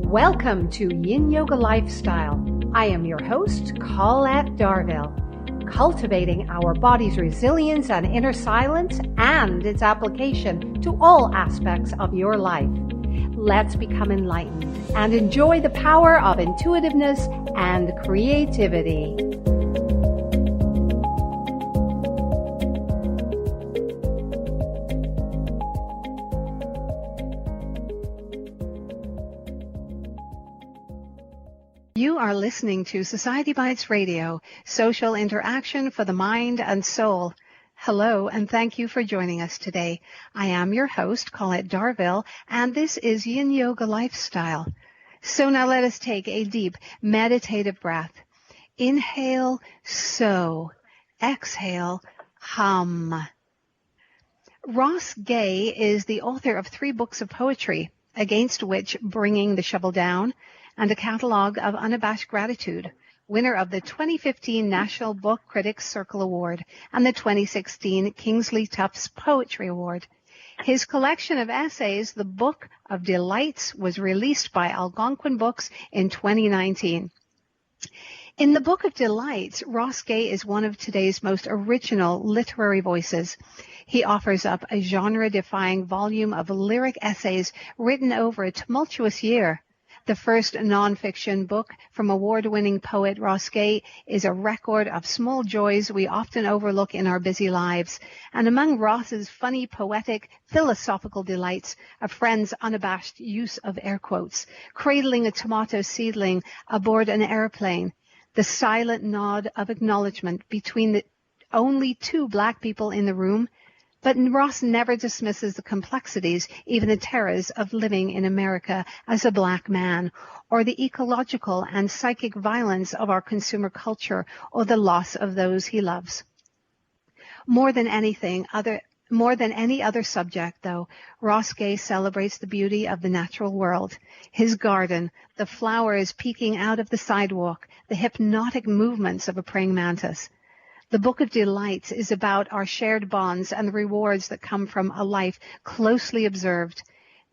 Welcome to Yin Yoga Lifestyle. I am your host, Colette Darville. Cultivating our body's resilience and inner silence and its application to all aspects of your life. Let's become enlightened and enjoy the power of intuitiveness and creativity. You are listening to Society Bites Radio, social interaction for the mind and soul. Hello, and thank you for joining us today. I am your host, Colette Darville, and this is Yin Yoga Lifestyle. So now let us take a deep meditative breath. Inhale, so. Exhale, hum. Ross Gay is the author of 3 books of poetry, Against Which, Bringing the Shovel Down, and a catalog of unabashed gratitude, winner of the 2015 National Book Critics Circle Award and the 2016 Kingsley Tufts Poetry Award. His collection of essays, The Book of Delights, was released by Algonquin Books in 2019. In The Book of Delights, Ross Gay is one of today's most original literary voices. He offers up a genre-defying volume of lyric essays written over a tumultuous year. The first nonfiction book from award-winning poet Ross Gay is a record of small joys we often overlook in our busy lives. And among Ross's funny, poetic, philosophical delights, a friend's unabashed use of air quotes, cradling a tomato seedling aboard an airplane, the silent nod of acknowledgement between the only 2 black people in the room. But Ross never dismisses the complexities, even the terrors of living in America as a black man, or the ecological and psychic violence of our consumer culture, or the loss of those he loves. More than any other subject, though, Ross Gay celebrates the beauty of the natural world, his garden, the flowers peeking out of the sidewalk, the hypnotic movements of a praying mantis. The Book of Delights is about our shared bonds and the rewards that come from a life closely observed.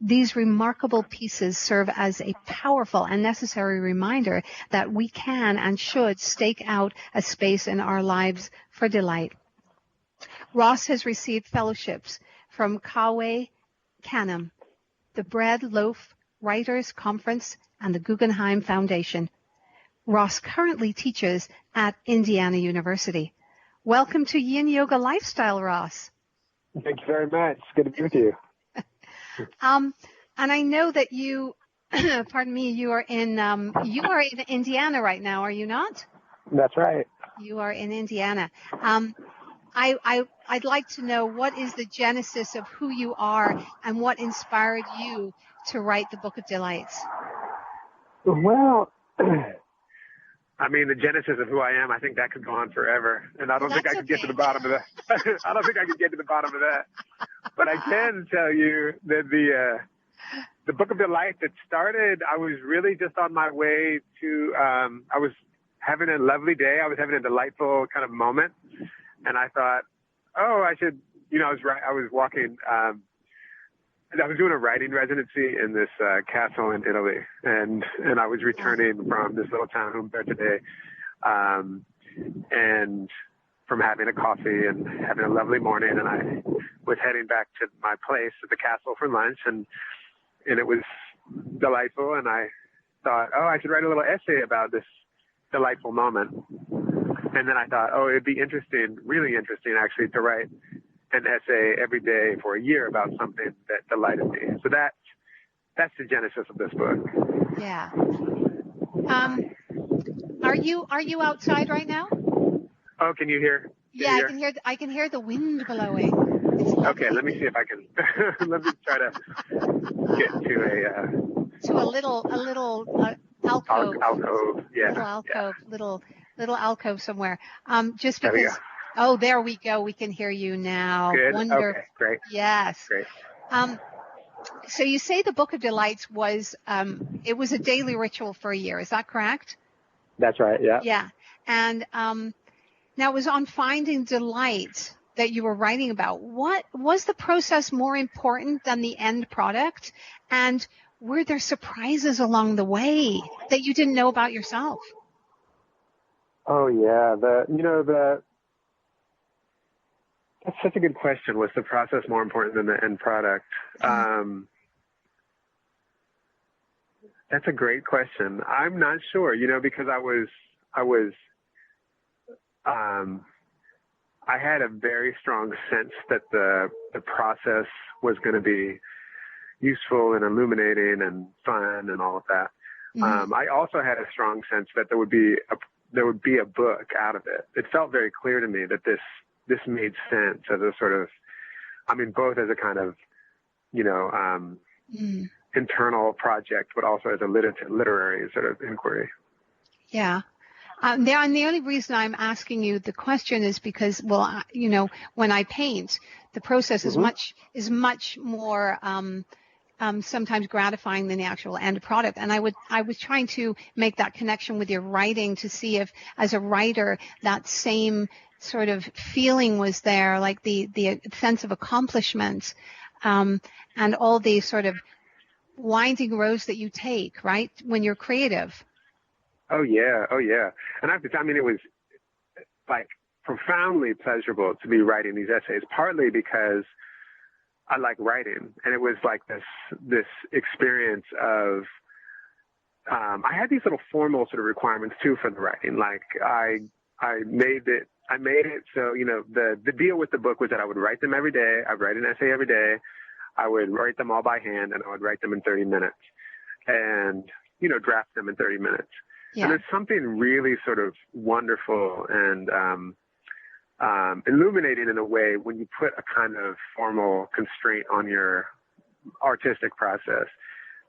These remarkable pieces serve as a powerful and necessary reminder that we can and should stake out a space in our lives for delight. Ross has received fellowships from Kawe Canham, the Bread Loaf Writers Conference, and the Guggenheim Foundation. Ross currently teaches at Indiana University. Welcome to Yin Yoga Lifestyle, Ross. Thank you very much. It's good to be with you. And I know that you, pardon me, you are in Indiana right now, are you not? That's right. You are in Indiana. I'd like to know, what is the genesis of who you are and what inspired you to write the Book of Delights? Well, I mean, the genesis of who I am, I think that could go on forever. And I don't think I could get to the bottom of that. I don't think I could get to the bottom of that. But I can tell you that the Book of Delight that started, I was really just on my way to, I was having a lovely day. I was having a delightful kind of moment. And I thought, I should, I was walking, I was doing a writing residency in this castle in Italy, and I was returning from this little town, Umberto, and from having a coffee and having a lovely morning, and I was heading back to my place at the castle for lunch, and it was delightful, and I thought, I should write a little essay about this delightful moment. And then I thought, it'd be interesting, really interesting actually, to write an essay every day for a year about something that delighted me. So that's the genesis of this book. Yeah. Are you outside right now? Oh, can you hear? I can hear the wind blowing. Okay, let me see if I can. Let me try to get to a little alcove. Alcove, yeah. Little alcove, yeah. little alcove somewhere. Just there because. Oh, there we go. We can hear you now. Good. Wonderful. Okay, great. Yes. Great. So you say the Book of Delights was it was a daily ritual for a year. Is that correct? That's right. Yeah. Yeah. And now it was on finding delight that you were writing about. What was the process more important than the end product? And were there surprises along the way that you didn't know about yourself? Oh yeah, that's such a good question. Was the process more important than the end product? That's a great question. I'm not sure, because I had a very strong sense that the process was going to be useful and illuminating and fun and all of that. I also had a strong sense that there would be a book out of it. It felt very clear to me that this made sense as a sort of, both as a kind of, internal project, but also as a literary sort of inquiry. Yeah. And the only reason I'm asking you the question is because, when I paint, the process is much more sometimes gratifying than the actual end product. And I was trying to make that connection with your writing to see if, as a writer, that same sort of feeling was there, like the sense of accomplishment, and all the sort of winding roads that you take, right, when you're creative. Oh yeah. And it was like profoundly pleasurable to be writing these essays, partly because I like writing, and it was like this experience of I had these little formal sort of requirements too for the writing. Like I made it so, the deal with the book was that I would write them every day. I'd write an essay every day. I would write them all by hand, and I would write them in 30 minutes and, draft them in 30 minutes. Yeah. And there's something really sort of wonderful and illuminating in a way when you put a kind of formal constraint on your artistic process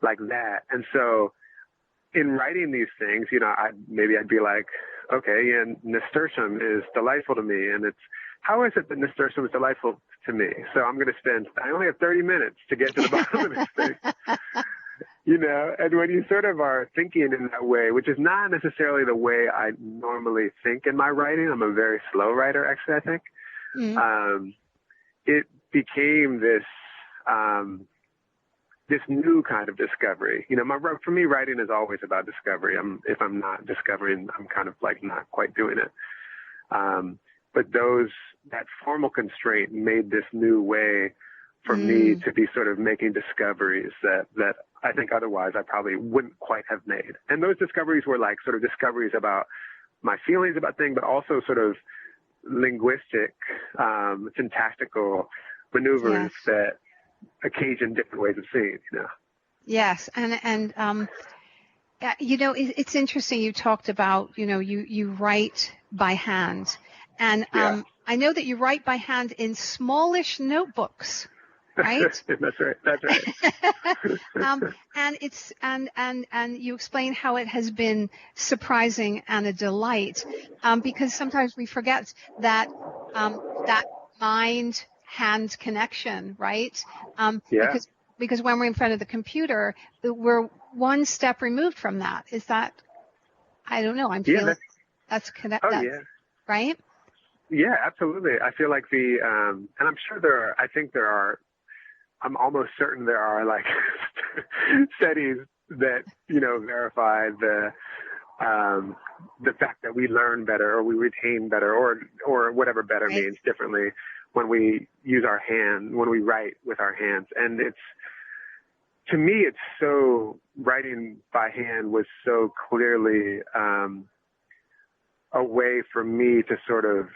like that. And so in writing these things, I'd be like, okay, and nasturtium is delightful to me, and how is it that nasturtium is delightful to me? So I only have 30 minutes to get to the bottom of this thing. And when you sort of are thinking in that way, which is not necessarily the way I normally think in my writing, I'm a very slow writer, actually, I think. It became this new kind of discovery. For me, writing is always about discovery. If I'm not discovering, I'm kind of like not quite doing it. But that formal constraint made this new way for me to be sort of making discoveries that I think otherwise I probably wouldn't quite have made. And those discoveries were like sort of discoveries about my feelings about things, but also sort of linguistic, syntactical maneuvers that occasion different ways of seeing, Yes. And it's interesting. You talked about, you write by hand, and I know that you write by hand in smallish notebooks. Right? That's right. And you explain how it has been surprising and a delight, because sometimes we forget that mind-hand connection, right? Because when we're in front of the computer, we're one step removed from that. Is that? I don't know. I'm feeling that's connected. Oh yeah. Right? Yeah, absolutely. I feel like and I'm sure I'm almost certain there are like studies that, verify the fact that we learn better or we retain better or whatever better means differently when we use our hand, when we write with our hands. And to me, writing by hand was so clearly a way for me to sort of,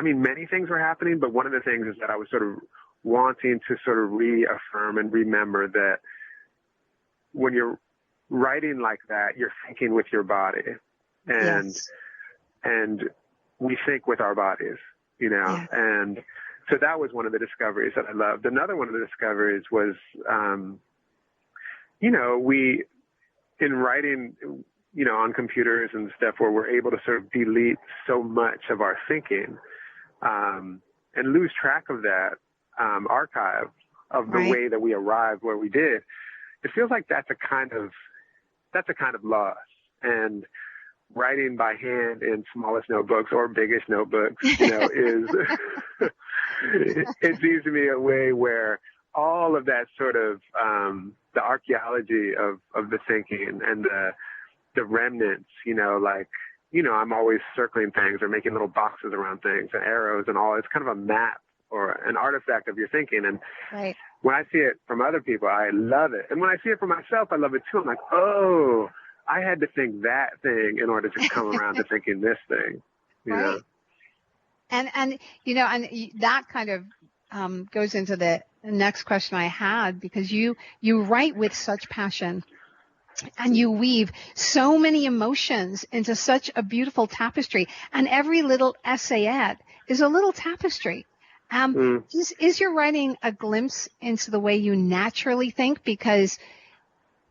many things were happening, but one of the things is that I was sort of wanting to sort of reaffirm and remember that when you're writing like that, you're thinking with your body, and we think with our bodies, and so that was one of the discoveries that I loved. Another one of the discoveries was, we, in writing, on computers and stuff where we're able to sort of delete so much of our thinking, and lose track of that archive of the way that we arrived where we did. It feels like that's a kind of loss. And writing by hand in smallest notebooks or biggest notebooks, is it seems to me a way where all of that sort of the archaeology of the thinking and the remnants, like, I'm always circling things or making little boxes around things and arrows and all. It's kind of a map or an artifact of your thinking. And right. When I see it from other people, I love it. And when I see it for myself, I love it too. I'm like, oh, I had to think that thing in order to come around to thinking this thing. You know? And and that kind of goes into the next question I had, because you write with such passion and you weave so many emotions into such a beautiful tapestry, and every little essayette is a little tapestry. Is your writing a glimpse into the way you naturally think? Because,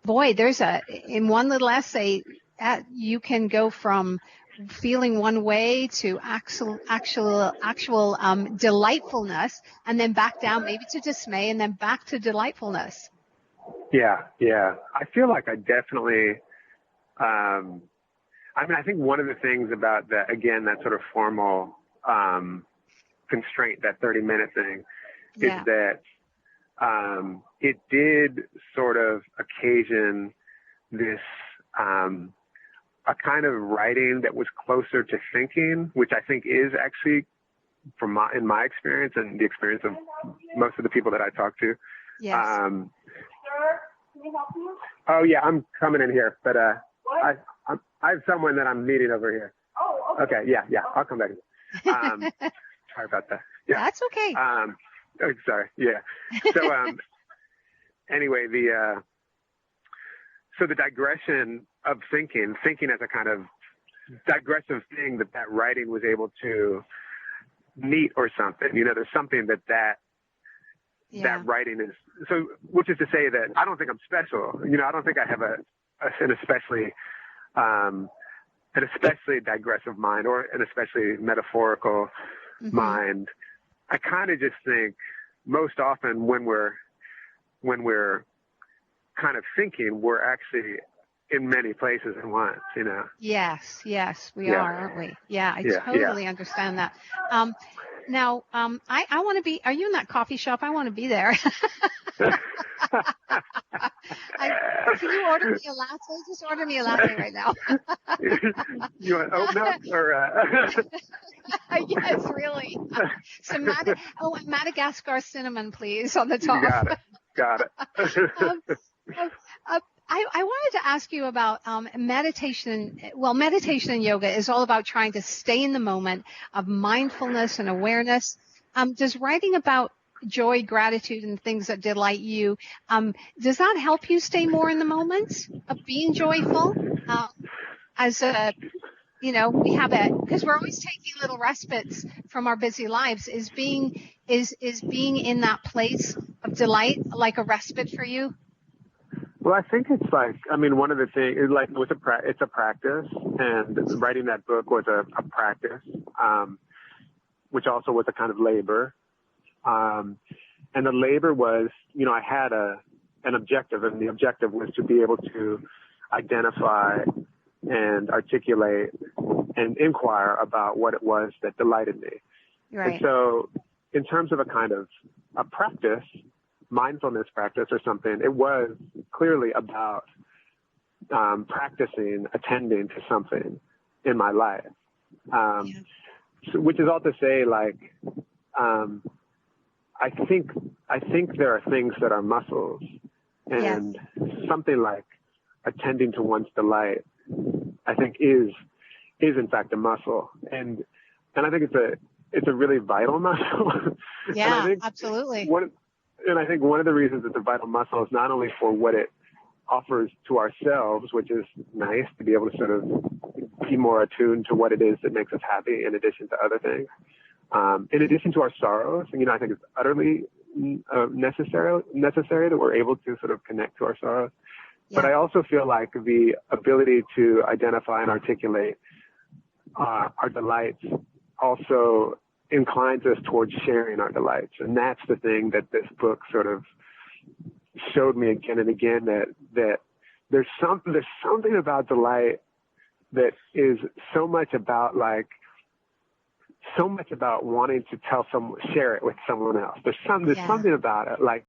boy, in one little essay, you can go from feeling one way to actual delightfulness, and then back down maybe to dismay, and then back to delightfulness. Yeah. I feel like I definitely, I think one of the things about that, again, that sort of formal constraint, that 30-minute thing, is that it did sort of occasion this a kind of writing that was closer to thinking, which I think is actually, in my experience and the experience of most of the people that I talk to. Yes. Sir, can we help you? Oh yeah, I'm coming in here, but I have someone that I'm meeting over here. Oh, okay. Okay, yeah, I'll come back. Sorry about that. Yeah, that's okay. Sorry. Yeah. So anyway, so the digression of thinking as a kind of digressive thing that writing was able to meet or something. There's something that writing is. So, which is to say that I don't think I'm special. I don't think I have an especially digressive mind or an especially metaphorical mind. I kind of just think most often when we're kind of thinking, we're actually in many places at once, Yes, we are, aren't we? Yeah, I totally understand that. Now, I want to be, are you in that coffee shop? I want to be there. Can you order me a latte? Just order me a latte right now. You want oat milk or? Yes, really. Some Madagascar cinnamon, please, on the top. Got it. I wanted to ask you about meditation. Well, meditation and yoga is all about trying to stay in the moment of mindfulness and awareness. Does writing about joy, gratitude, and things that delight you, does that help you stay more in the moment of being joyful? We have because we're always taking little respites from our busy lives. Is being in that place of delight like a respite for you? Well, I think it's like, one of the things is like, it's a practice, and writing that book was a practice, which also was a kind of labor. And the labor was, I had an objective, and the objective was to be able to identify and articulate and inquire about what it was that delighted me. Right. And so in terms of a kind of a practice, mindfulness practice or something, it was clearly about practicing attending to something in my life, which is all to say, like, I think there are things that are muscles, and something like attending to one's delight, I think is in fact a muscle, and I think it's a really vital muscle. Yeah, absolutely. And I think one of the reasons it's a vital muscle is not only for what it offers to ourselves, which is nice to be able to sort of be more attuned to what it is that makes us happy in addition to other things. In addition to our sorrows, I think it's utterly necessary that we're able to sort of connect to our sorrows. Yeah. But I also feel like the ability to identify and articulate our delights also inclines us towards sharing our delights. And that's the thing that this book sort of showed me again and again, that there's something about delight that is so much about wanting to share it with someone else. There's something about it, like